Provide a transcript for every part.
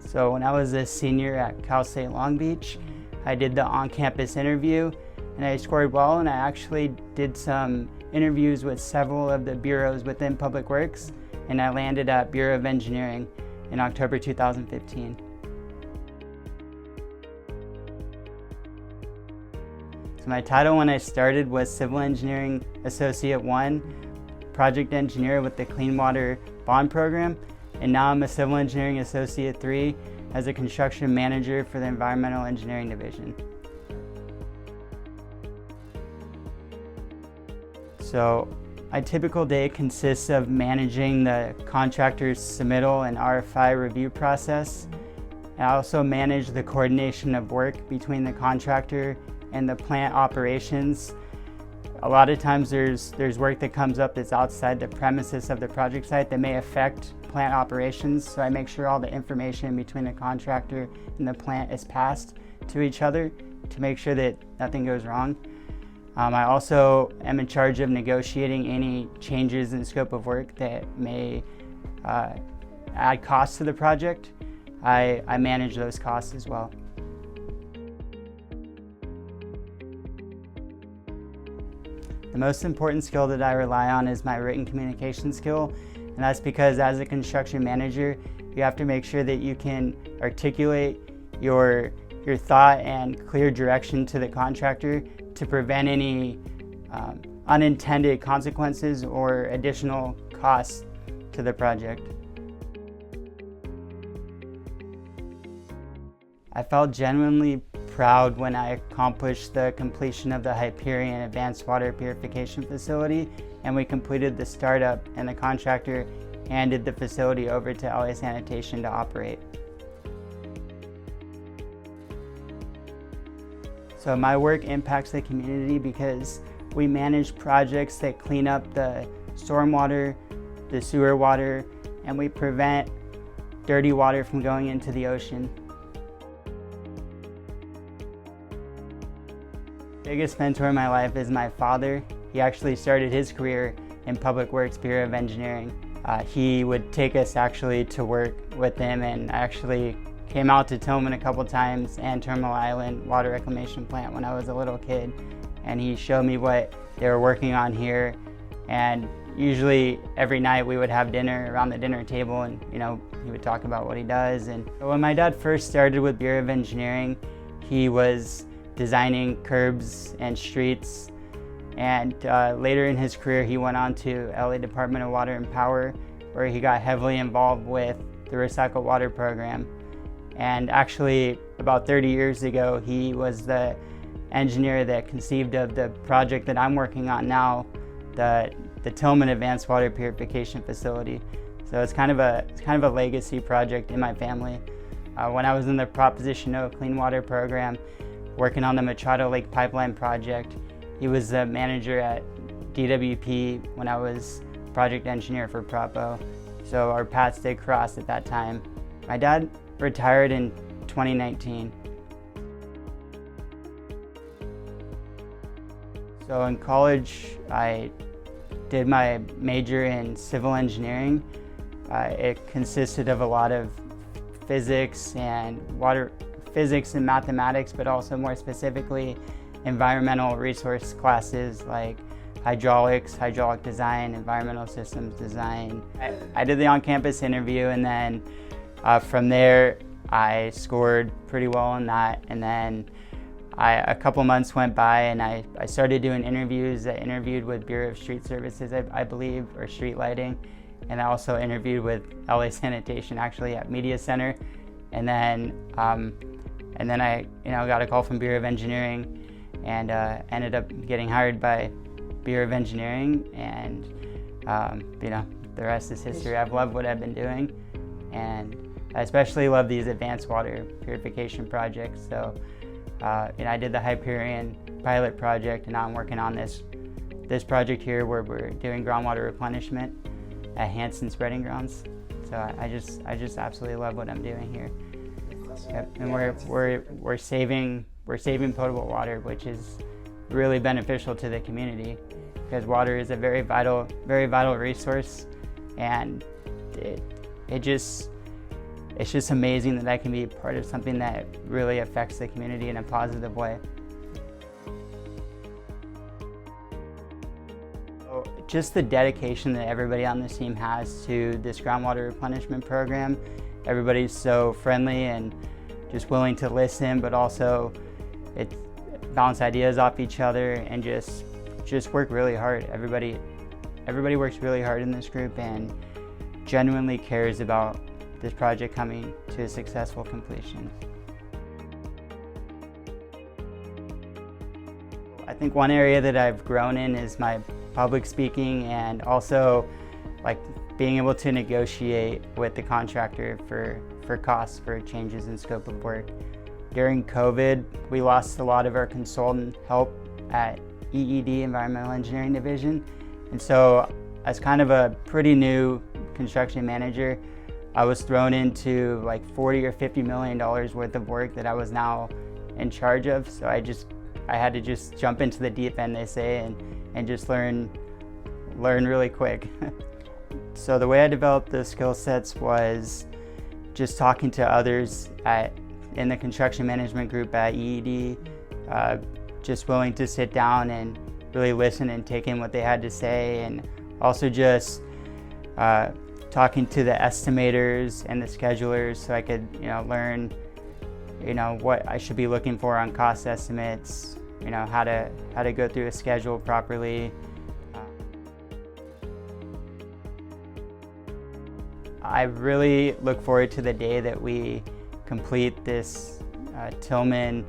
So when I was a senior at Cal State Long Beach, I did the on-campus interview and I scored well, and I actually did some interviews with several of the bureaus within Public Works, and I landed at Bureau of Engineering in October 2015. So my title when I started was Civil Engineering Associate 1, Project Engineer with the Clean Water Bond Program, and now I'm a Civil Engineering Associate 3 as a Construction Manager for the Environmental Engineering Division. So my typical day consists of managing the contractor's submittal and RFI review process. I also manage the coordination of work between the contractor and the plant operations. A lot of times there's work that comes up that's outside the premises of the project site that may affect plant operations, so I make sure all the information between the contractor and the plant is passed to each other to make sure that nothing goes wrong. I also am in charge of negotiating any changes in scope of work that may add costs to the project. I manage those costs as well. The most important skill that I rely on is my written communication skill, and that's because as a construction manager, you have to make sure that you can articulate your thought and clear direction to the contractor to prevent any unintended consequences or additional costs to the project. I felt genuinely proud when I accomplished the completion of the Hyperion Advanced Water Purification Facility, and we completed the startup and the contractor handed the facility over to LA Sanitation to operate. So my work impacts the community because we manage projects that clean up the stormwater, the sewer water, and we prevent dirty water from going into the ocean. The biggest mentor in my life is my father. He actually started his career in Public Works Bureau of Engineering. He would take us actually to work with him, and I actually came out to Tillman a couple times and Terminal Island Water Reclamation Plant when I was a little kid, and he showed me what they were working on here. And usually every night we would have dinner around the dinner table, and he would talk about what he does. And when my dad first started with Bureau of Engineering, he was designing curbs and streets, and later in his career he went on to LA Department of Water and Power, where he got heavily involved with the recycled water program. And actually about 30 years ago he was the engineer that conceived of the project that I'm working on now, the Tillman Advanced Water Purification Facility. So it's kind of a legacy project in my family. When I was in the Proposition O Clean Water Program, working on the Machado Lake Pipeline project, he was the manager at DWP when I was project engineer for Propo. So our paths did cross at that time. My dad retired in 2019. So in college, I did my major in civil engineering. It consisted of a lot of physics and mathematics, but also more specifically environmental resource classes like hydraulics, hydraulic design, environmental systems design. I did the on-campus interview, and then from there I scored pretty well on that, and then a couple months went by and I started doing interviews. I interviewed with Bureau of Street Services, I believe, or Street Lighting, and I also interviewed with LA Sanitation actually at Media Center, and then I got a call from Bureau of Engineering and ended up getting hired by Bureau of Engineering, and the rest is history. I've loved what I've been doing, and I especially love these advanced water purification projects. So I did the Hyperion pilot project, and now I'm working on this project here where we're doing groundwater replenishment at Hanson Spreading Grounds. So I just absolutely love what I'm doing here. Yep. And we're saving potable water, which is really beneficial to the community, because water is a very vital resource, and it it's just amazing that I can be part of something that really affects the community in a positive way. So just the dedication that everybody on this team has to this groundwater replenishment program. Everybody's so friendly and just willing to listen, but also bounce ideas off each other and just work really hard. Everybody works really hard in this group and genuinely cares about this project coming to a successful completion. I think one area that I've grown in is my public speaking, and also like being able to negotiate with the contractor for costs for changes in scope of work. During COVID, we lost a lot of our consultant help at EED, Environmental Engineering Division. And so as kind of a pretty new construction manager, I was thrown into like $40 or $50 million worth of work that I was now in charge of. So I had to just jump into the deep end, they say, and just learn really quick. So the way I developed the skill sets was just talking to others in the construction management group at EED, just willing to sit down and really listen and take in what they had to say, and also just talking to the estimators and the schedulers so I could learn what I should be looking for on cost estimates, how to go through a schedule properly. I really look forward to the day that we complete this Tillman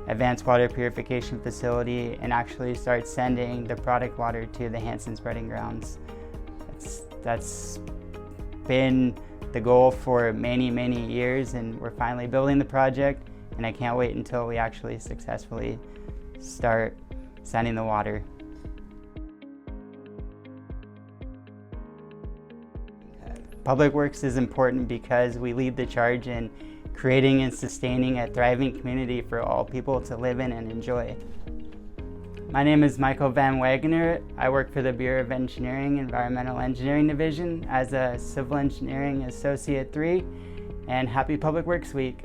advanced water purification facility and actually start sending the product water to the Hansen spreading grounds. That's been the goal for many, many years, and we're finally building the project, and I can't wait until we actually successfully start sending the water. Public Works is important because we lead the charge in creating and sustaining a thriving community for all people to live in and enjoy. My name is Michael Vanwagoner. I work for the Bureau of Engineering, Environmental Engineering Division as a Civil Engineering Associate 3, and happy Public Works Week.